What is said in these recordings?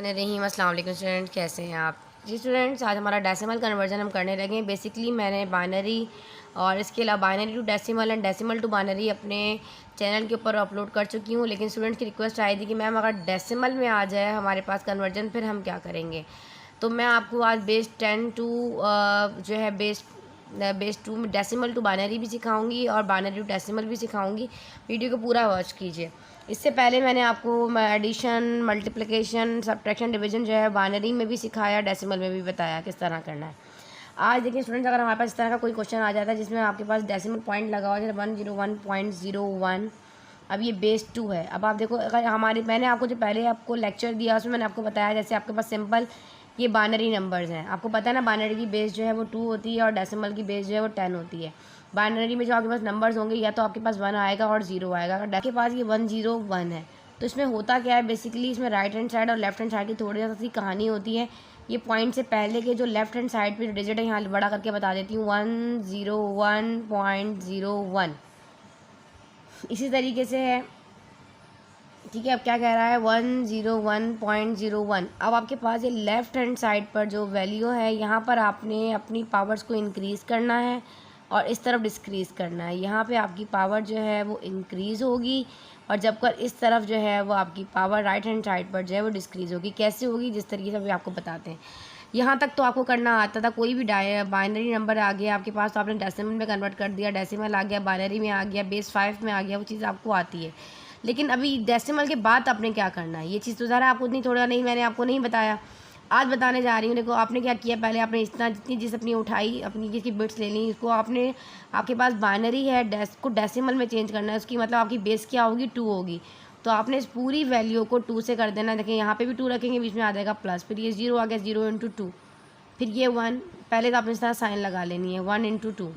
रहीम अस्सलाम वालेकुम स्टूडेंट, कैसे हैं आप? जी स्टूडेंट्स, आज हमारा डेसिमल कन्वर्जन हम करने लगे हैं। बेसिकली मैंने बाइनरी और इसके अलावा binary to decimal and decimal to binary अपने चैनल के ऊपर अपलोड कर चुकी हूँ। लेकिन स्टूडेंट्स की रिक्वेस्ट आई थी कि मैम अगर डेसिमल में आ जाए हमारे पास कन्वर्जन, फिर हम क्या करेंगे। तो मैं आपको आज बेस 10 टू जो है बेस 2 में डेसिमल टू बाइनरी भी सिखाऊंगी और बाइनरी टू डेसिमल भी सिखाऊंगी। वीडियो को पूरा वॉच कीजिए। इससे पहले मैंने आपको एडिशन, मल्टीप्लिकेशन, सब्ट्रैक्शन, डिवीजन जो है बाइनरी में भी सिखाया, डेसिमल में भी बताया किस तरह करना है। आज देखिए स्टूडेंट्स, अगर हमारे पास इस तरह का कोई क्वेश्चन आ जाता है जिसमें आपके पास डेसिमल पॉइंट लगा हुआ है, जैसे 101.01, अब ये बेस 2 है। अब आप देखो, अगर मैंने आपको जो पहले आपको लेक्चर दिया उसमें मैंने आपको बताया जैसे आपके पास सिंपल ये बाइनरी नंबर्स हैं। आपको पता है ना, बाइनरी की बेस जो है वो 2 होती है और डेसिमल की बेस जो है वो 10 होती है। बाइनरी में जो आपके पास नंबर्स होंगे, या तो आपके पास 1 आएगा और 0 आएगा। अगर आपके पास ये 101 है तो इसमें होता क्या है, बेसिकली इसमें राइट हैंड साइड और लेफ्ट हैंड साइड की थोड़ी सी कहानी होती है। ये पॉइंट से पहले के जो लेफ्ट हैंड साइड पे डिजिट है, यहाँ बड़ा करके बता देती हूँ, 101.01। इसी तरीके से है, ठीक है। अब क्या कह रहा है, 101.01। अब आपके पास ये लेफ़्ट हैंड साइड पर जो वैल्यू है, यहाँ पर आपने अपनी पावर्स को इंक्रीज़ करना है और इस तरफ डिक्रीज़ करना है। यहाँ पे आपकी पावर जो है वो इंक्रीज़ होगी और जब कर इस तरफ जो है वो आपकी पावर राइट हैंड साइड पर जो है वो डिक्रीज़ होगी। कैसे होगी, जिस तरीके से अभी आपको बताते हैं। यहाँ तक तो आपको करना आता था। कोई भी बाइनरी नंबर आ गया आपके पास तो आपने डेसिमल में कन्वर्ट कर दिया, डेसिमल आ गया, बाइनरी में आ गया, बेस 5 में आ गया, वो चीज़ आपको आती है। लेकिन अभी डेसिमल के बाद आपने क्या करना है, ये चीज़ तो ज़रा आपको इतनी थोड़ा नहीं, मैंने आपको नहीं बताया, आज बताने जा रही हूँ। देखो आपने क्या किया, पहले आपने जितनी चीज़ अपनी उठाई, अपनी जिसकी बिट्स ले ली, इसको आपने, आपके पास बाइनरी है, को डेसिमल में चेंज करना है। उसकी मतलब आपकी बेस क्या होगी, 2 होगी। तो आपने इस पूरी वैल्यू को 2 से कर देना। देखिए यहाँ पे भी 2 रखेंगे, बीच में आ जाएगा प्लस, फिर ये 0 आ गया, 0 इंटू 2, फिर ये 1, पहले तो आपने इस तरह साइन लगा लेनी है, 1 इंटू 2,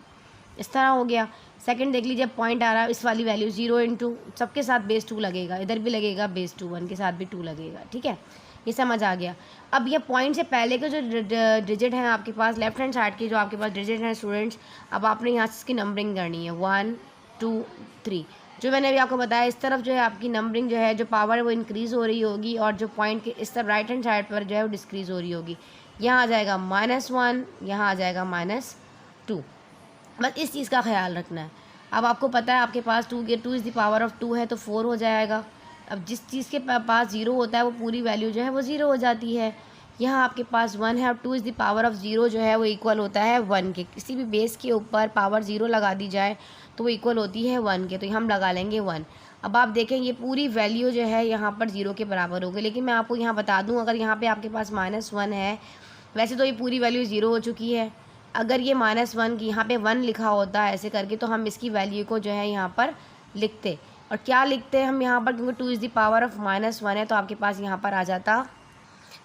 इस तरह हो गया। सेकंड देख लीजिए, पॉइंट आ रहा है, इस वाली वैल्यू 0 इंटू, सबके साथ बेस 2 लगेगा, इधर भी लगेगा बेस 2, 1 के साथ भी 2 लगेगा, ठीक है। ये समझ आ गया। अब ये पॉइंट से पहले के जो डिजिट हैं आपके पास, लेफ्ट हैंड साइड की जो आपके पास डिजिट हैं स्टूडेंट्स, अब आपने यहाँ से इसकी नंबरिंग करनी है, 1 2 3। जो मैंने अभी आपको बताया, इस तरफ जो है आपकी नंबरिंग जो है, जो पावर है वो इंक्रीज़ हो रही होगी और जो पॉइंट के इस तरफ राइट हैंड साइड पर जो है वो डिक्रीज़ हो रही होगी। यहाँ आ जाएगा -1, यहाँ आ जाएगा -2। बस इस चीज़ का ख्याल रखना है। अब आपको पता है आपके पास 2 इज़ द पावर ऑफ़ 2 है तो 4 हो जाएगा। अब जिस चीज़ के पास 0 होता है वो पूरी वैल्यू जो है वो 0 हो जाती है। यहाँ आपके पास 1 है, अब 2 इज़ द पावर ऑफ़ 0 जो है वो इक्वल होता है 1 के। किसी भी बेस के ऊपर पावर 0 लगा दी जाए तो वो इक्वल होती है 1 के, तो हम लगा लेंगे 1। अब आप देखें ये पूरी वैल्यू जो है यहाँ पर 0 के बराबर होगी। लेकिन मैं आपको यहाँ बता दूँ, अगर यहाँ पर आपके पास -1 है, वैसे तो ये पूरी वैल्यू 0 हो चुकी है। अगर ये -1 की यहाँ पे 1 लिखा होता है ऐसे करके, तो हम इसकी वैल्यू को जो है यहाँ पर लिखते, और क्या लिखते हैं हम यहाँ पर, क्योंकि 2 इज़ द पावर ऑफ़ -1 है तो आपके पास यहाँ पर आ जाता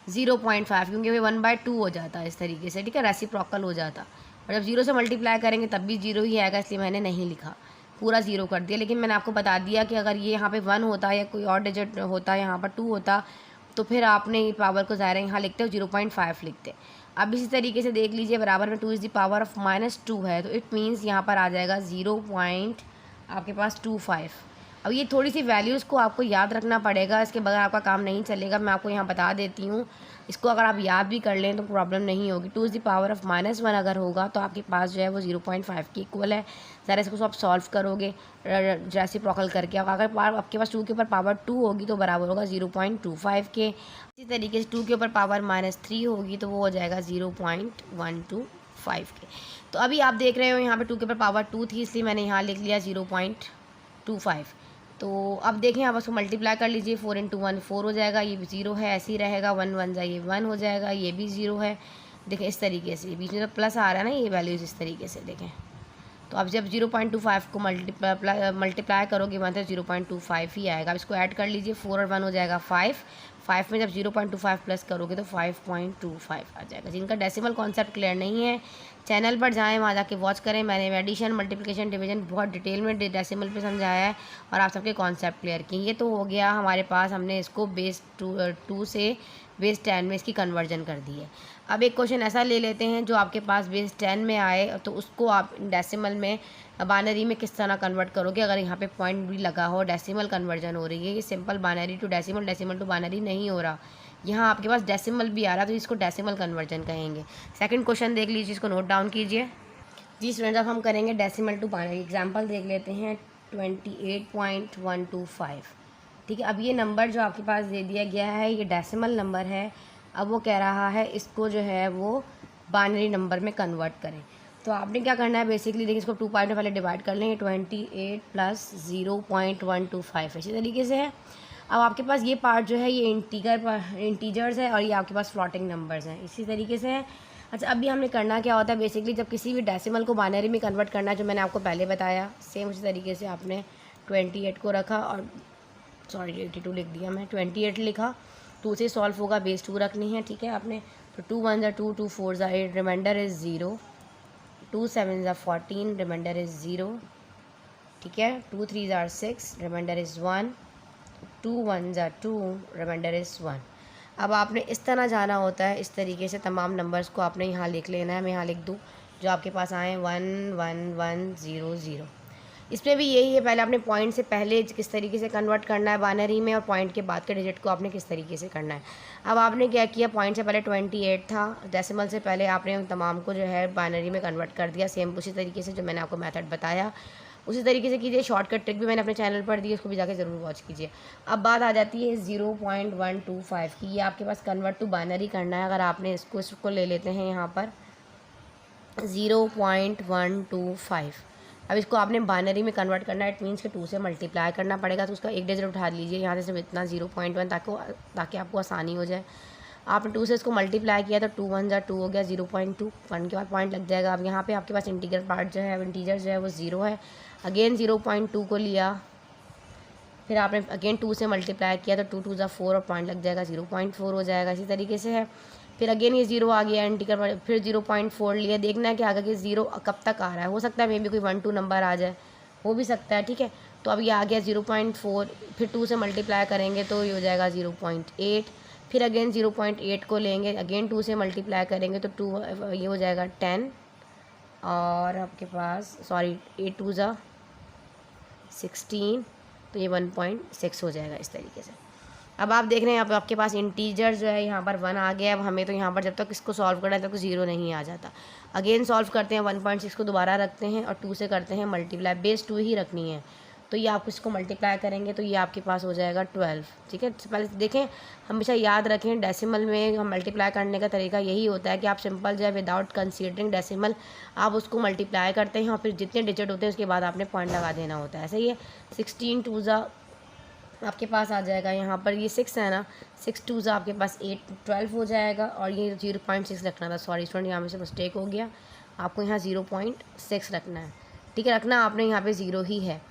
0.5, क्योंकि ये 1/2 हो जाता है इस तरीके से, ठीक है, रेसिप्रोकल हो जाता। और जब 0 से मल्टीप्लाई करेंगे तब भी 0 ही आएगा, इसलिए मैंने नहीं लिखा, पूरा 0 कर दिया। लेकिन मैंने आपको बता दिया कि अगर ये यहाँ पे 1 होता या कोई और डिजिट होता, यहाँ पर 2 होता, तो फिर आपने ये पावर को ज़ाहिर है यहाँ लिखते हो 0.5 लिखते। अब इसी तरीके से देख लीजिए, बराबर में 2 इज़ द पावर ऑफ़ -2 है तो इट मीन्स यहाँ पर आ जाएगा 0.25। अब ये थोड़ी सी वैल्यूज़ को आपको याद रखना पड़ेगा, इसके बगैर आपका काम नहीं चलेगा। मैं आपको यहाँ बता देती हूँ, इसको अगर आप याद भी कर लें तो प्रॉब्लम नहीं होगी। 2 इज़ द पावर ऑफ़ -1 अगर होगा तो आपके पास जो है वो 0.5 के इक्वल है। ज़रा इसको आप सॉल्व करोगे रेसिप्रोकल करके, अगर आपके पास 2 के ऊपर पावर 2 होगी तो बराबर होगा 0.25 के। इसी तरीके से 2 के ऊपर पावर -3 होगी तो वो हो जाएगा 0.125 के। तो अभी आप देख रहे हो यहाँ पे 2 के ऊपर पावर 2 थी, इसलिए मैंने यहाँ लिख लिया 0.25। तो अब देखें, आप उसको मल्टीप्लाई कर लीजिए, 4 इंटू 1 4 हो जाएगा, ये भी 0 है, ऐसे ही रहेगा, 1 1 जा ये 1 हो जाएगा, ये भी 0 है। देखें इस तरीके से, बीच में तो प्लस आ रहा है ना, ये वैल्यूज़ इस तरीके से देखें। तो अब जब 0.25 को मल्टीप्लाई करोगे मतलब 0.25 ही आएगा। अब इसको ऐड कर लीजिए, 4 और 1 हो जाएगा 5 में जब 0.25 प्लस करोगे तो 5.25 आ जाएगा। जिनका डेसिमल कॉन्सेप्ट क्लियर नहीं है, चैनल पर जाएं, वहाँ जाके वॉच करें। मैंने एडिशन, मल्टीप्लिकेशन, डिवीजन बहुत डिटेल में डेसिमल पे समझाया है और आप सबके कॉन्सेप्ट क्लियर किए। ये तो हो गया हमारे पास, हमने इसको बेस 2 से बेस 10 में इसकी कन्वर्जन कर दी है। अब एक क्वेश्चन ऐसा ले लेते हैं जो आपके पास बेस 10 में आए, तो उसको आप डेसिमल में, बाइनरी में किस तरह कन्वर्ट करोगे। अगर यहाँ पे पॉइंट भी लगा हो, डेसिमल कन्वर्जन हो रही है, ये simple binary to decimal, decimal to binary नहीं हो रहा, यहाँ आपके पास डेसिमल भी आ रहा है तो इसको डेसिमल कन्वर्जन कहेंगे। सेकंड क्वेश्चन देख लीजिए, इसको नोट डाउन कीजिए। जी स्टूडेंट्स, अब हम करेंगे डेसिमल टू बाइनरी। एग्जांपल देख लेते हैं 28.125। ठीक है, अब ये नंबर जो आपके पास दे दिया गया है ये डेसिमल नंबर है। अब वो कह रहा है इसको जो है वो बाइनरी नंबर में कन्वर्ट करें। तो आपने क्या करना है बेसिकली, देखिए इसको 2 पार्ट में पहले डिवाइड कर लेंगे। 28 + 0.125 इसी तरीके से है। अब आपके पास ये पार्ट जो है ये इंटीजर्स है और ये आपके पास फ्लोटिंग नंबर्स हैं, इसी तरीके से है। अच्छा, अभी हमने करना क्या होता है बेसिकली, जब किसी भी डेसिमल को बाइनरी में कन्वर्ट करना है, जो मैंने आपको पहले बताया सेम उसी तरीके से आपने 28 को रखा और 82 लिख दिया, मैं 28 लिखा। 2 से सॉल्व होगा, बेस 2 रखनी है। ठीक है आपने, तो 2 1 = 2, 2 4 = 8, रिमाइंडर इज़ 0, 2 7 = 14, रिमाइंडर इज़ 0। ठीक है, 2 3 = 6, रिमाइंडर इज़ 1, 2 1 = 2, रिमाइंडर इज़ 1। अब आपने इस तरह जाना होता है, इस तरीके से तमाम नंबर्स को आपने यहाँ लिख लेना है। मैं यहाँ लिख दूँ जो आपके पास आए 1 1 1 0 0। इसमें भी यही है, पहले आपने पॉइंट से पहले किस तरीके से कन्वर्ट करना है बाइनरी में और पॉइंट के बाद के डिजिट को आपने किस तरीके से करना है। अब आपने क्या किया, पॉइंट से पहले 28 था, डेसिमल से पहले आपने उन तमाम को जो है बाइनरी में कन्वर्ट कर दिया, सेम उसी तरीके से जो मैंने आपको मेथड बताया उसी तरीके से कीजिए। शॉर्टकट ट्रिक भी मैंने अपने चैनल पर दी, उसको भी जाकर ज़रूर वॉच कीजिए। अब बात आ जाती है 0.125 की, ये आपके पास कन्वर्ट टू बाइनरी करना है। अगर आपने इसको ले लेते हैं यहाँ पर 0.125, अब इसको आपने बाइनरी में कन्वर्ट करना है, इट मीन्स कि 2 से मल्टीप्लाई करना पड़ेगा। तो उसका एक डिजिट उठा लीजिए यहाँ से सिर्फ इतना 0.1, ताकि आपको आसानी हो जाए। आपने 2 से इसको मल्टीप्लाई किया तो 2 1 = 2 हो गया, 0.2, 1 के बाद पॉइंट लग जाएगा। अब यहाँ पे आपके पास इंटीजर पार्ट जो है, इंटीजर जो है वो 0 है। अगेन 0.2 को लिया, फिर आपने अगेन 2 से मल्टीप्लाई किया तो 2 2 = 4 और पॉइंट लग जाएगा, 0.4 हो जाएगा। इसी तरीके से है, फिर अगेन ये 0 आ गया इंटीजर, फिर 0.4 लिया। देखना है कि आगे कि 0 कब तक आ रहा है, हो सकता है मे बी कोई 1 2 नंबर आ जाए, हो भी सकता है। ठीक है, तो अब ये आ गया 0.4, फिर 2 से मल्टीप्लाई करेंगे तो ये हो जाएगा 0.8, फिर अगेन 0.8 को लेंगे, अगेन 2 से मल्टीप्लाई करेंगे तो 2 ये हो जाएगा 10, और आपके पास 8 2 = 16, तो ये 1.6 हो जाएगा इस तरीके से। अब आप देख रहे हैं आपके पास इंटीजर जो है यहाँ पर 1 आ गया। अब हमें तो यहाँ पर जब तक इसको सॉल्व करना है तब तक 0 नहीं आ जाता। अगेन सॉल्व करते हैं, 1.6 को दोबारा रखते हैं और 2 से करते हैं मल्टीप्लाई, बेस 2 ही रखनी है। तो ये आप इसको मल्टीप्लाई करेंगे तो ये आपके पास हो जाएगा 12। ठीक है, पहले देखें, हमेशा याद रखें डेसिमल में हम मल्टीप्लाई करने का तरीका यही होता है कि आप सिंपल जो है विदाउट कंसीडरिंग डेसिमल आप उसको मल्टीप्लाई करते हैं और फिर जितने डिजिट होते हैं उसके बाद आपने पॉइंट लगा देना होता है। ऐसे ही है, 16 2 = आपके पास आ जाएगा यहाँ पर ये 6 है ना, 6 2 = आपके पास 8 12 हो जाएगा, और ये 0.6 रखना था। सॉरी स्टूडेंट, यहाँ में से मिस्टेक हो गया, आपको यहाँ 0.6 रखना है। ठीक है, रखना आपने यहाँ पे 0 ही है।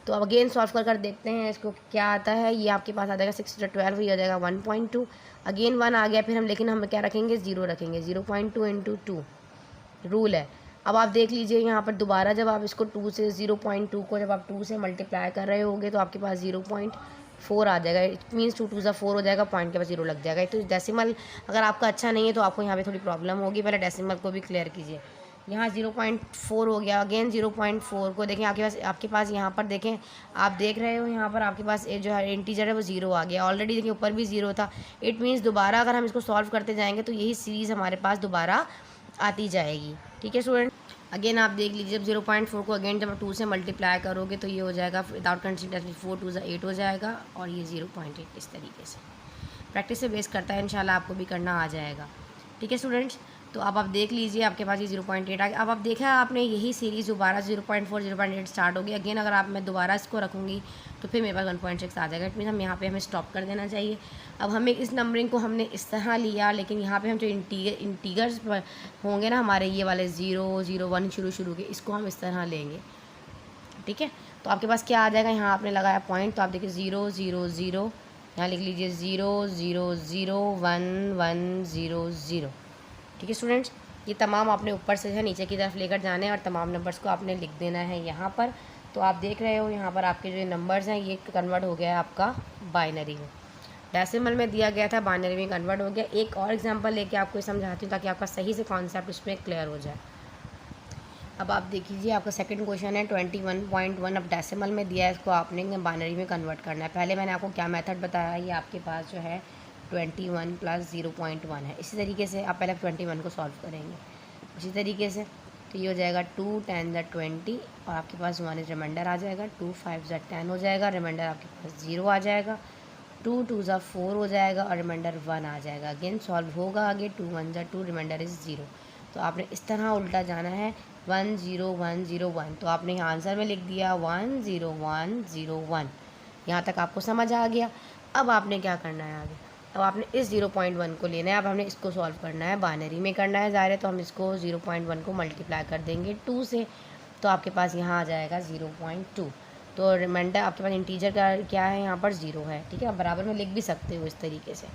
तो अब अगेन सॉल्व कर देखते हैं इसको क्या आता है। ये आपके पास आ जाएगा 6 × 12, ये आ जाएगा 1.2, अगेन 1 आ गया, फिर लेकिन हम क्या रखेंगे, 0 रखेंगे। 0.2 × 2 रूल है। अब आप देख लीजिए यहाँ पर दोबारा जब आप इसको 2 से 0.2 को जब आप 2 से मल्टीप्लाई कर रहे होगे तो आपके पास 0.4 आ जाएगा, इट मीन्स 2 2 = 4 हो जाएगा, पॉइंट के पास 0 लग जाएगा। तो डेसिमल अगर आपका अच्छा नहीं है तो आपको यहाँ पे थोड़ी प्रॉब्लम होगी, पहले डेसिमल को भी क्लियर कीजिए। यहाँ 0.4 हो गया, अगेन 0.4 को देखें, आपके पास यहाँ पर देखें, आप देख रहे हो यहाँ पर आपके पास जो है इंटीजर है वो 0 आ गया। ऑलरेडी देखिए ऊपर भी 0 था, इट मीन्स दोबारा अगर हम इसको सॉल्व करते जाएंगे तो यही सीरीज़ हमारे पास दोबारा आती जाएगी। ठीक है स्टूडेंट, अगेन आप देख लीजिए, जब 0.4 को अगेन जब 2 से मल्टीप्लाई करोगे तो ये हो जाएगा विदाउट कंसीडरिंग 4 2 = 8 हो जाएगा, और ये 0.8 इस तरीके से। प्रैक्टिस से बेस करता है, इंशाल्लाह आपको भी करना आ जाएगा। ठीक है स्टूडेंट्स, तो अब आप देख लीजिए आपके पास ये 0.8 आ गया। अब आप देखा आपने यही सीरीज़ दोबारा 0.4 0.8 स्टार्ट होगी। अगेन अगर आप मैं दोबारा इसको रखूँगी तो फिर मेरे पास 1.6 आ जाएगा, इट मीन हम यहाँ पे हमें स्टॉप कर देना चाहिए। अब हमें इस नंबरिंग को हमने इस तरह लिया, लेकिन यहाँ पे हम जो इंटीगर्स होंगे ना हमारे ये वाले 0 0 1 शुरू के, इसको हम इस तरह लेंगे। ठीक है, तो आपके पास क्या आ जाएगा, यहाँ आपने लगाया पॉइंट, तो आप देखिए 0 0 0, यहाँ लिख लीजिए 0 0 0 1 1 0 0। ठीक है स्टूडेंट्स, ये तमाम आपने ऊपर से है नीचे की तरफ लेकर जाने हैं और तमाम नंबर्स को आपने लिख देना है यहाँ पर। तो आप देख रहे हो यहाँ पर आपके जो नंबर्स हैं ये कन्वर्ट हो गया है आपका बाइनरी में। डेसिमल में दिया गया था, बाइनरी में कन्वर्ट हो गया। एक और एग्जांपल लेके आपको समझाती हूँ ताकि आपका सही से कॉन्सेप्ट उसमें क्लियर हो जाए। अब आप देख लीजिए, आपका सेकंड क्वेश्चन है 21.1। अब डेसिमल में दिया है, इसको आपने बाइनरी में कन्वर्ट करना है। पहले मैंने आपको क्या मेथड बताया, ये आपके पास जो है 21 प्लस 0.1 है। इसी तरीके से आप पहले 21 को सॉल्व करेंगे इसी तरीके से, तो ये हो जाएगा 2 10 ज़ा 20 और आपके पास 1 रिमाइंडर आ जाएगा, 2 5 ज़ा 10 हो जाएगा, रिमाइंडर आपके पास 0 आ जाएगा, 2 2 ज़ा 4 हो जाएगा और रिमाइंडर 1 आ जाएगा। अगेन सॉल्व होगा आगे, 2 1 ज़ा 2, रिमाइंडर इज़ 0। तो आपने इस तरह उल्टा जाना है 1 0 1 0 1। तो आपने यहाँ आंसर में लिख दिया 1 0 1 0 1। यहाँ तक आपको समझ आ गया। अब आपने क्या करना है आगे, अब आपने इस 0.1 को लेना है, अब हमने इसको सॉल्व करना है, बाइनरी में करना है ज़ाहिर है, तो हम इसको 0.1 को मल्टीप्लाई कर देंगे 2 से, तो आपके पास यहाँ आ जाएगा 0.2। तो रिमाइंडर आपके पास इंटीजर का क्या है, यहाँ पर 0 है, ठीक है। आप बराबर में लिख भी सकते हो इस तरीके से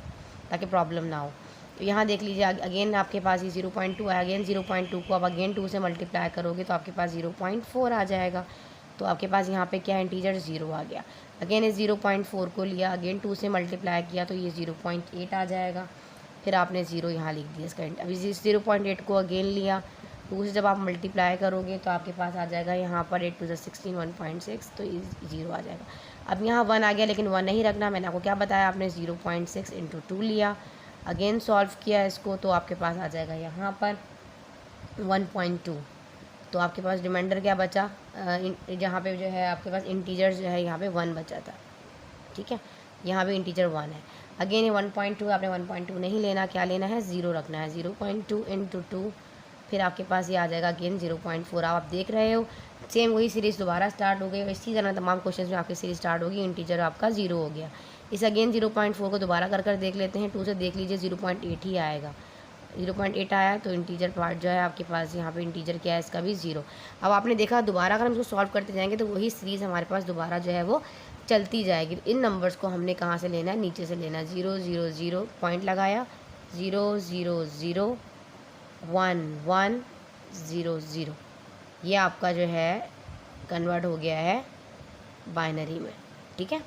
ताकि प्रॉब्लम ना हो। तो यहाँ देख लीजिए अगेन आपके पास ये 0.2 है, अगेन 0.2 को आप अगेन 2 से मल्टीप्लाई करोगे तो आपके पास 0.4 आ जाएगा। तो आपके पास यहाँ पे क्या इंटीजर 0 आ गया। अगेन इस 0.4 को लिया, अगेन 2 से मल्टीप्लाई किया तो ये 0.8 आ जाएगा। फिर आपने 0 यहाँ लिख दिया इसका। अभी इस 0.8 को अगेन लिया, 2 से जब आप मल्टीप्लाई करोगे तो आपके पास आ जाएगा यहाँ पर 8 2 16 1.6, तो 0 आ जाएगा। अब यहाँ 1 आ गया, लेकिन 1 नहीं रखना, मैंने आपको क्या बताया, आपने 0.6 × 2 लिया, अगेन सॉल्व किया इसको, तो आपके पास आ जाएगा यहाँ पर 1.2। तो आपके पास रिमाइंडर क्या बचा, जहाँ पे जो है आपके पास इंटीजर जो है यहाँ पे 1 बचा था, ठीक है। यहाँ पे इंटीजर 1 है। अगेन ये 1.2, आपने 1.2 नहीं लेना, क्या लेना है, 0 रखना है, 0.2 × 2, फिर आपके पास ये आ जाएगा अगेन 0.4। आप देख रहे हो सेम वही सीरीज़ दोबारा स्टार्ट हो गई। इसी तरह तमाम क्वेश्चन में आपकी सीरीज़ स्टार्ट होगी, इंटीजर आपका 0 हो गया। इस अगेन 0.4 को दोबारा कर देख लेते हैं, 2 से देख लीजिए 0.8 ही आएगा, 0.8 आया, तो इंटीजर पार्ट जो है आपके पास यहाँ पे इंटीजर क्या है, इसका भी 0। अब आपने देखा दोबारा अगर हम इसको सॉल्व करते जाएंगे तो वही सीरीज़ हमारे पास दोबारा जो है वो चलती जाएगी। इन नंबर्स को हमने कहाँ से लेना है, नीचे से लेना है। 0 0 0 पॉइंट लगाया, 0 0 0 1 1 0 0, ये आपका जो है कन्वर्ट हो गया है बाइनरी में, ठीक है।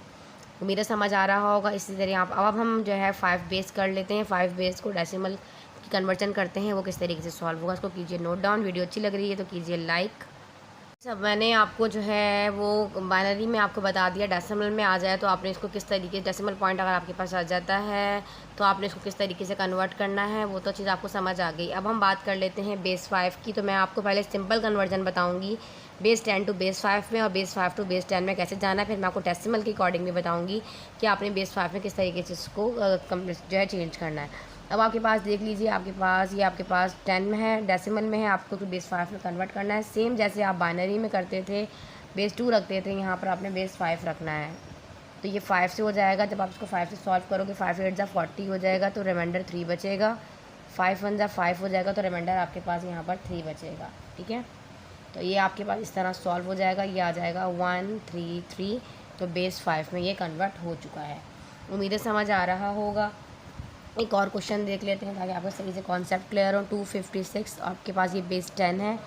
उम्मीद है समझ आ रहा होगा। इसी तरह आप अब हम जो है 5 बेस कर लेते हैं। 5 बेस को डेसिमल की कन्वर्जन करते हैं, वो किस तरीके से सॉल्व होगा इसको कीजिए नोट डाउन। वीडियो अच्छी लग रही है तो कीजिए लाइक। सब मैंने आपको जो है वो बाइनरी में आपको बता दिया, डेसिमल में आ जाए तो आपने इसको किस तरीके, डेसिमल पॉइंट अगर आपके पास आ जाता है तो आपने इसको किस तरीके से कन्वर्ट करना है, वो तो चीज़ आपको समझ आ गई। अब हम बात कर लेते हैं बेस 5 की। तो मैं आपको पहले सिंपल कन्वर्जन बताऊंगी बेस 10 टू बेस 5 में, और बेस 5 टू बेस 10 में कैसे जाना है। फिर मैं आपको डेसिमल के अकॉर्डिंग भी बताऊँगी कि आपने बेस 5 में किस तरीके से इसको जो है चेंज करना है। अब आपके पास देख लीजिए, आपके पास ये आपके पास 10 में है, डेसिमल में है, आपको तो बेस 5 में कन्वर्ट करना है। सेम जैसे आप बाइनरी में करते थे, बेस 2 रखते थे, यहाँ पर आपने बेस 5 रखना है। तो ये 5 से हो जाएगा। जब आप इसको 5 से सॉल्व करोगे 5 8 ज़ा 40 हो जाएगा, तो रिमाइंडर 3 बचेगा। 5 1 ज़ा 5 हो जाएगा, तो रिमाइंडर आपके पास यहाँ पर 3 बचेगा, ठीक है। तो ये आपके पास इस तरह सॉल्व हो जाएगा। ये आ जाएगा 1 3 3, तो बेस 5 में ये कन्वर्ट हो चुका है। उम्मीद है समझ आ रहा होगा। एक और क्वेश्चन देख लेते हैं ताकि आपको सही से कॉन्सेप्ट क्लियर हो। 256 आपके पास ये बेस 10 है।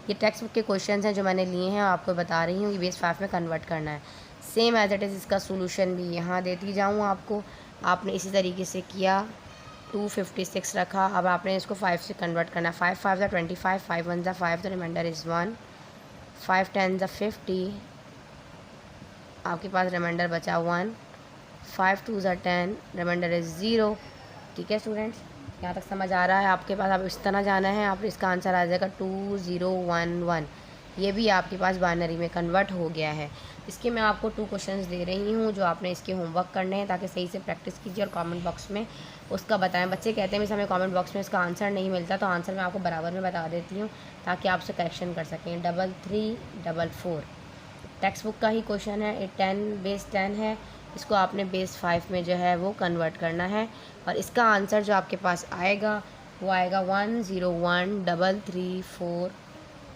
ये टेक्स्ट बुक के क्वेश्चंस हैं जो मैंने लिए हैं, आपको बता रही हूँ। ये बेस 5 में कन्वर्ट करना है। सेम एज इट इज़ इसका सोल्यूशन भी यहाँ देती जाऊँ आपको। आपने इसी तरीके से किया, 256 रखा। अब आपने इसको 5 से कन्वर्ट करना है। 5 5 ज़ा 25, 5 1 ज़ा 5, तो रिमाइंडर इज़ 1। 5 10 ज़ा 50, आपके पास रिमाइंडर बचा 1। 5 2 ज़ा 10, रिमाइंडर इज़ 0। ठीक है स्टूडेंट्स, यहाँ तक समझ आ रहा है आपके पास। अब इस तरह जाना है, आप इसका आंसर आ जाएगा 2 0 1 1। ये भी आपके पास बाइनरी में कन्वर्ट हो गया है। इसके मैं आपको 2 क्वेश्चंस दे रही हूँ जो आपने इसके होमवर्क करने हैं ताकि सही से प्रैक्टिस कीजिए और कमेंट बॉक्स में उसका बताएं। बच्चे कहते हैं मिस हमें कमेंट बॉक्स में इसका आंसर नहीं मिलता, तो आंसर मैं आपको बराबर में बता देती हूँ ताकि आप उसे करेक्शन कर सकें। 3344 टेक्स्ट बुक का ही क्वेश्चन है। 10 बेस 10 है, इसको आपने बेस 5 में जो है वो कन्वर्ट करना है, और इसका आंसर जो आपके पास आएगा वो आएगा 101334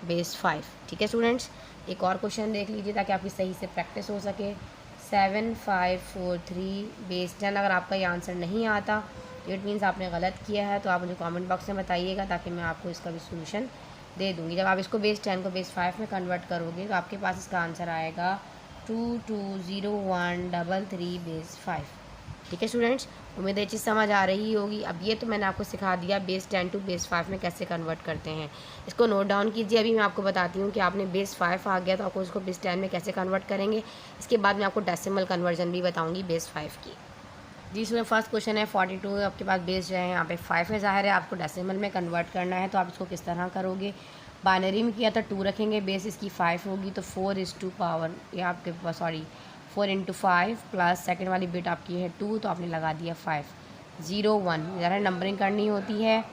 बेस 5। ठीक है स्टूडेंट्स, एक और क्वेश्चन देख लीजिए ताकि आपकी सही से प्रैक्टिस हो सके। 7543 बेस 10। अगर आपका ये आंसर नहीं आता तो इट मीन्स आपने गलत किया है, तो आप मुझे कमेंट बॉक्स में बताइएगा ताकि मैं आपको इसका भी सोल्यूशन दे दूँगी। जब आप इसको बेस 10 को बेस 5 में कन्वर्ट करोगे तो आपके पास इसका आंसर आएगा 220133 बेस 5। ठीक है स्टूडेंट्स, उम्मीद है ये चीज़ समझ आ रही होगी। अब ये तो मैंने आपको सिखा दिया बेस 10 टू बेस 5 में कैसे कन्वर्ट करते हैं। इसको नोट डाउन कीजिए। अभी मैं आपको बताती हूँ कि आपने बेस 5 आ गया तो आपको इसको बेस 10 में कैसे कन्वर्ट करेंगे। इसके बाद मैं आपको डेसिमल कन्वर्जन भी बताऊँगी बेस 5 की। जी इसमें फर्स्ट क्वेश्चन है 42, आपके पास बेस जो है यहाँ पे 5 है, ज़ाहिर है आपको डेसिमल में कन्वर्ट करना है, तो आप इसको किस तरह करोगे। बाइनरी में किया तो 2 रखेंगे, बेस इसकी 5 होगी, तो 4:पावर या आपके पास 4 × 5 प्लस सेकंड वाली बिट आपकी है 2, तो आपने लगा दिया 5 0 1, ज़रा नंबरिंग करनी होती है।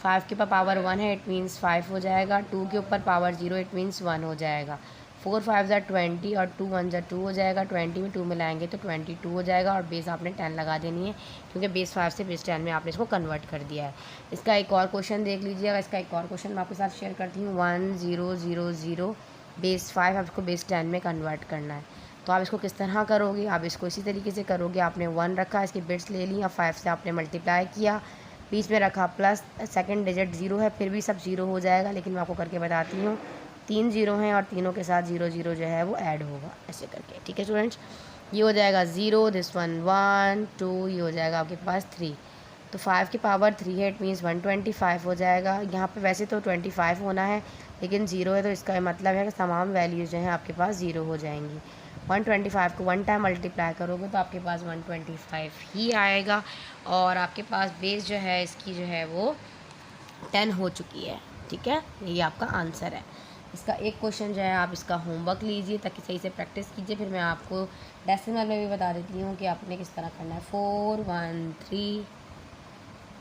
5 के ऊपर पावर 1 है, इट मीन्स 5 हो जाएगा। 2 के ऊपर पावर 0, इट मीन्स 1 हो जाएगा। 4 5 20 और 2 1 2 हो जाएगा। 20 में 2 मिलाएंगे तो 22 हो जाएगा, और बेस आपने 10 लगा देनी है, क्योंकि बेस 5 से बेस 10 में आपने इसको कन्वर्ट कर दिया है। इसका एक और क्वेश्चन देख लीजिएगा। इसका एक और क्वेश्चन मैं आपके साथ शेयर करती हूँ। 1 0 0 0 बेस 5 आपको बेस 10 में कन्वर्ट करना है, तो आप इसको किस तरह करोगे। आप इसको इसी तरीके से करोगे। आपने 1 रखा, इसकी बिट्स ले ली, और 5 से आपने मल्टीप्लाई किया, बीच में रखा प्लस, सेकंड डिजिट 0 है, फिर भी सब 0 हो जाएगा, लेकिन मैं आपको करके बताती हूँ। 3 0 हैं और तीनों के साथ 0 0 जो है वो ऐड होगा, ऐसे करके। ठीक है स्टूडेंट्स, ये हो जाएगा 0, दिस 1 1 2, ये हो जाएगा आपके पास 3, तो 5 की पावर 3 है, इट मीन्स 125 हो जाएगा। यहाँ पे वैसे तो 25 होना है, लेकिन 0 है, तो इसका मतलब है कि तमाम वैल्यूज़ जो हैं आपके पास 0 हो जाएंगी। 125 को 1 टाइम मल्टीप्लाई करोगे तो आपके पास 125 ही आएगा, और आपके पास बेस जो है इसकी जो है वो 10 हो चुकी है। ठीक है, ये आपका आंसर है। इसका एक क्वेश्चन जो है आप इसका होमवर्क लीजिए ताकि सही से प्रैक्टिस कीजिए, फिर मैं आपको डेसिमल में भी बता देती हूँ कि आपने किस तरह करना है। 4 1 3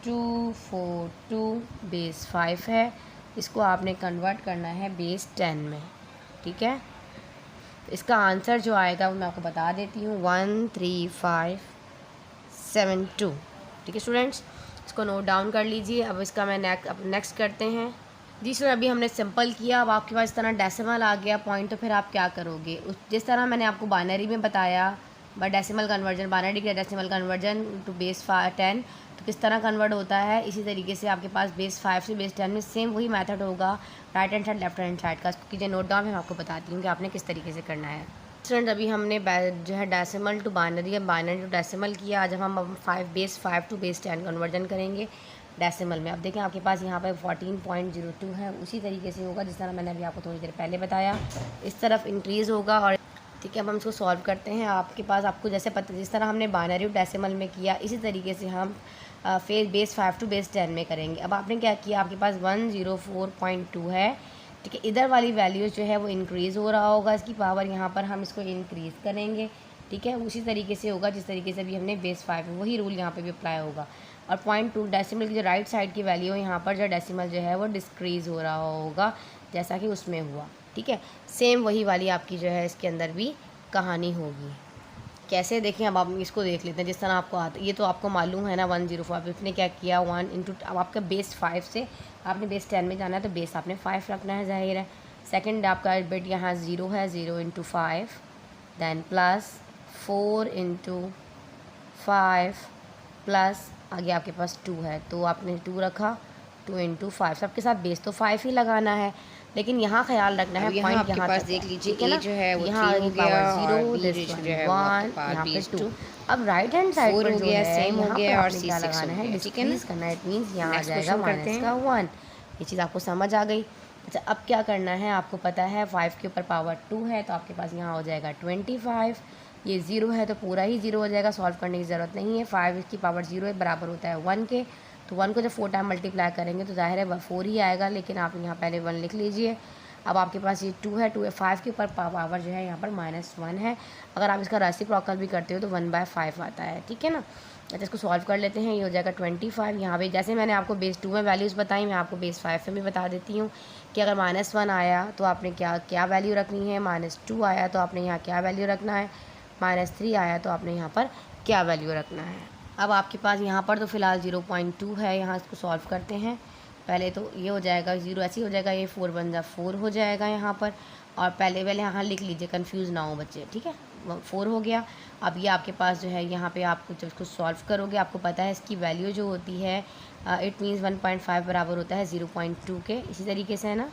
2 4 2 बेस 5 है, इसको आपने कन्वर्ट करना है बेस 10 में। ठीक है, इसका आंसर जो आएगा वो मैं आपको बता देती हूँ, 13572। ठीक है स्टूडेंट्स, इसको नोट डाउन कर लीजिए। अब इसका मैं नेक्स्ट करते हैं। जी सर, अभी हमने सिंपल किया, अब आपके पास इस तरह डेसिमल आ गया पॉइंट, तो फिर आप क्या करोगे। जिस तरह मैंने आपको बाइनरी में बताया, बट डेसिमल कन्वर्जन, बाइनरी का डेसिमल कन्वर्जन टू बेस 10, तो किस तरह कन्वर्ट होता है, इसी तरीके से आपके पास बेस 5 से बेस 10 में सेम वही मेथड होगा, right hand side left hand side का। इसको कीजिए नोट डाउन, मैं आपको बताती हूँ कि आपने किस तरीके से करना है। स्टूडेंट, अभी हमने जो है डेसिमल टू बाइनरी या बाइनरी टू डेसिमल किया। आज हम बेस 5 टू बेस 10 कन्वर्जन करेंगे डेसिमल में। अब देखें आपके पास यहाँ पर 14.02 है, उसी तरीके से होगा जिस तरह मैंने अभी आपको थोड़ी देर पहले बताया, इस तरफ इंक्रीज़ होगा। और ठीक है, अब हम इसको सॉल्व करते हैं। आपके पास आपको जैसे पता, जिस तरह हमने बाइनरी डेसिमल में किया, इसी तरीके से हम बेस 5 टू बेस 10 में करेंगे। अब आपने क्या किया, आपके पास 104.2 है। ठीक है, इधर वाली वैल्यूज़ जो है वो इंक्रीज़ हो रहा होगा, इसकी पावर यहाँ पर हम इसको इंक्रीज़ करेंगे। ठीक है, उसी तरीके से होगा जिस तरीके से अभी हमने बेस 5 में, वही रूल यहाँ पे भी अप्लाई होगा। और 0.2 डेसिमल की जो राइट साइड की वैल्यू है, यहाँ पर जो डेसिमल जो है वो डिस्क्रीज़ हो रहा होगा, जैसा कि उसमें हुआ। ठीक है, सेम वही वाली आपकी जो है इसके अंदर भी कहानी होगी। कैसे देखें, अब आप इसको देख लेते हैं जिस तरह आपको आता है। ये तो आपको मालूम है ना 105, इसने क्या किया 1 इंटू, अब आपका बेस 5 से आपने बेस 10 में जाना है, तो बेस आपने 5 रखना है, जाहिर है। सेकंड आपका बिट यहाँ 0 है, 0 × 5, दैन प्लस 4 × 5 प्लस आगे आपके पास 2 है, तो आपने 2 रखा, 2 × 5, सबके साथ बेस तो 5 ही लगाना है, लेकिन यहाँ ख्याल रखना है पॉइंट आपके यहाँ पास तक देख लीजिए, ठीक है ना, जो है वो यहाँ 3 हो गया, 0 दिस दिस जो है वो 1 आपके पास यहाँ पे बेस 2। अब राइट हैंड साइड पर हो जो गया, है सेम हो यहाँ गया, पर और आपने क्या C6 लगाना हो है, गया, ठीक है ना। डिस्क्रीज करना है, इट मीन्स यहाँ आ नेक्स्ट जाएगा क्वेश्चन करते माइनस हैं। का 1। ये चीज़ आपको समझ आ गई। अच्छा, अब क्या करना है, आपको पता है 5 के ऊपर पावर 2 है, तो आपके पास यहाँ हो जाएगा 25। ये 0 है तो पूरा ही 0 हो जाएगा, सॉल्व करने की ज़रूरत नहीं है। 5 की पावर 0 है, बराबर होता है 1 के, तो 1 को जब 4 टाइम मल्टीप्लाई करेंगे तो जाहिर है 4 ही आएगा, लेकिन आप यहाँ पहले 1 लिख लीजिए। अब आपके पास ये 2 है, 5 के ऊपर पावर जो है यहाँ पर -1 है। अगर आप इसका रेसिप्रोकल भी करते हो तो 1/5 आता है। ठीक है ना। अच्छा, इसको सॉल्व कर लेते हैं। ये हो जाएगा 25। यहाँ पे जैसे मैंने आपको बेस 2 में वैल्यूज़ बताई, मैं आपको बेस 5 में भी बता देती हूँ कि अगर -1 आया तो आपने क्या वैल्यू रखनी है, -2 आया तो आपने यहाँ क्या वैल्यू रखना है, -3 आया तो आपने यहाँ पर क्या वैल्यू रखना है। अब आपके पास यहाँ पर तो फ़िलहाल 0.2 है, यहाँ इसको सॉल्व करते हैं। पहले तो ये हो जाएगा 0, ऐसे ही हो जाएगा, ये 4 1 4 हो जाएगा यहाँ पर, और पहले यहाँ लिख लीजिए, कंफ्यूज ना हो बच्चे। ठीक है, 4 हो गया। अब ये आपके पास जो है यहाँ पे आपको जब इसको सॉल्व करोगे, आपको पता है इसकी वैल्यू जो होती है इट मीन्स 1.5 बराबर होता है 0.2 के, इसी तरीके से है ना,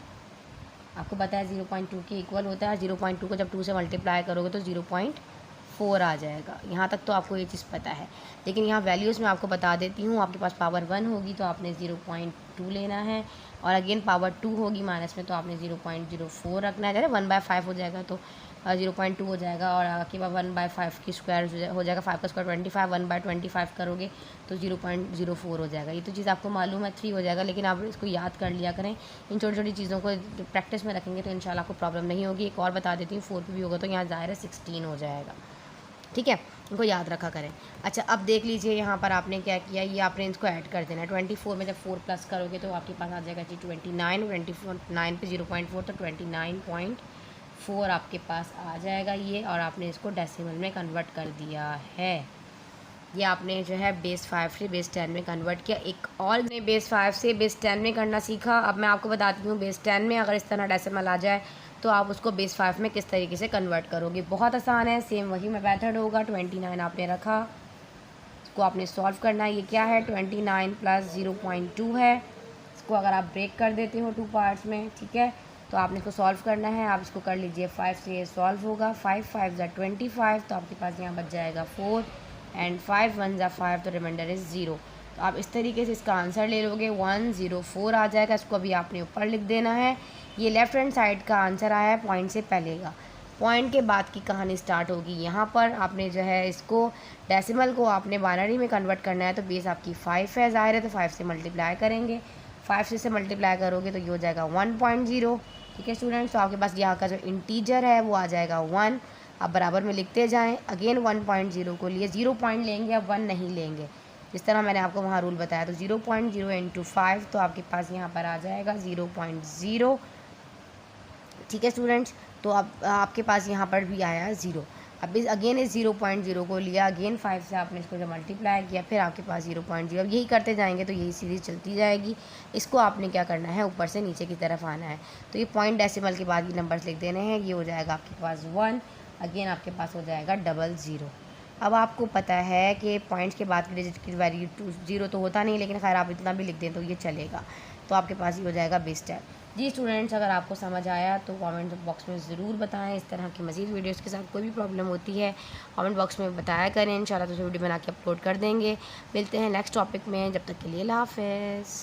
आपको पता है 0.2 के इक्वल होता है। 0.2 को जब 2 से मल्टीप्लाई करोगे तो 0.4 आ जाएगा। यहाँ तक तो आपको ये चीज़ पता है, लेकिन यहाँ वैल्यूज़ मैं आपको बता देती हूँ। आपके पास पावर 1 होगी तो आपने 0.2 लेना है, और अगेन पावर 2 होगी माइनस में तो आपने 0.04 रखना है। जैसे 1/5 हो जाएगा तो 0.2 हो जाएगा, और आपके पास 1/5 की स्क्वायर हो जाएगा, 5 का स्क्वायर 25, 1/25 करोगे तो 0.04 हो जाएगा। ये तो चीज़ आपको मालूम है, 3 हो जाएगा, लेकिन आप इसको याद कर लिया करें। इन छोटी छोटी चीज़ों को प्रैक्टिस में रखेंगे तो इंशाल्लाह आपको प्रॉब्लम नहीं होगी। एक और बता देती हूँ, 4 पे भी होगा तो यहाँ ज़ाहिर है 16 हो जाएगा, ठीक है, इनको याद रखा करें। अच्छा, अब देख लीजिए यहाँ पर आपने क्या किया, ये आपने इसको ऐड कर देना है। 24 में जब 4 प्लस करोगे तो आपके पास आ जाएगा जी 29, 29 पे 0.4 तो 29.4 आपके पास आ जाएगा ये, और आपने इसको डेसिमल में कन्वर्ट कर दिया है। ये आपने जो है बेस 5 से बेस 10 में कन्वर्ट किया। एक और ने बेस 5 से बेस 10 में करना सीखा। अब मैं आपको बताती हूँ बेस 10 में अगर इस तरह डेसिमल आ जाए तो आप उसको बेस 5 में किस तरीके से कन्वर्ट करोगे। बहुत आसान है, सेम वही मेथड होगा। 29 आपने रखा, इसको आपने सॉल्व करना है। ये क्या है, 29 प्लस 0.2 है। इसको अगर आप ब्रेक कर देते हो 2 पार्ट्स में, ठीक है, तो आपने इसको सॉल्व करना है। आप इसको कर लीजिए, 5 से ये सॉल्व होगा, 5 5 ज़ा 25, तो आपके पास यहाँ बच जाएगा 4, एंड 5 1 ज़ा 5, तो रिमाइंडर इज़ 0। तो आप इस तरीके से इसका आंसर ले लोगे, 104 आ जाएगा। इसको अभी आपने ऊपर लिख देना है। ये लेफ़्ट हैंड साइड का आंसर आया है पॉइंट से पहले का। पॉइंट के बाद की कहानी स्टार्ट होगी। यहाँ पर आपने जो है इसको डेसिमल को आपने बाइनरी में कन्वर्ट करना है, तो बेस आपकी 5 है, ज़ाहिर है, तो 5 से मल्टीप्लाई करेंगे। 5 से मल्टीप्लाई करोगे तो ये हो जाएगा 1.0, ठीक है स्टूडेंट्स। तो आपके पास यहाँ का जो इंटीजर है वो आ जाएगा 1। आप बराबर में लिखते जाएं। अगेन 1.0 को लिए 0 पॉइंट लेंगे, अब 1 नहीं लेंगे, जिस तरह मैंने आपको वहाँ रूल बताया। तो 0.0 इंटू 5, तो आपके पास यहाँ पर आ जाएगा 0.0, ठीक है स्टूडेंट्स। तो अब आपके पास यहाँ पर भी आया 0। अब इस अगेन इस 0.0 को लिया, अगेन 5 से आपने इसको जब मल्टीप्लाई किया, फिर आपके पास 0.0। अब यही करते जाएंगे तो यही सीरीज़ चलती जाएगी। इसको आपने क्या करना है, ऊपर से नीचे की तरफ आना है। तो ये पॉइंट डेसिमल के बाद ये नंबर्स लिख देने हैं। ये हो जाएगा आपके पास 1, अगेन आपके पास हो जाएगा 00। अब आपको पता है कि पॉइंट्स के बाद की डिजिट की वैल्यू 0 तो होता नहीं, लेकिन खैर आप इतना भी लिख दें तो ये चलेगा। तो आपके पास ये हो जाएगा बेस 10। जी स्टूडेंट्स, अगर आपको समझ आया तो कमेंट बॉक्स में ज़रूर बताएं। इस तरह की मज़ीद वीडियोस के साथ कोई भी प्रॉब्लम होती है कमेंट बॉक्स में बताया करें। इंशाल्लाह तो वीडियो बना के अपलोड कर देंगे। मिलते हैं नेक्स्ट टॉपिक में, जब तक के लिए अल्लाह हाफ़िज़।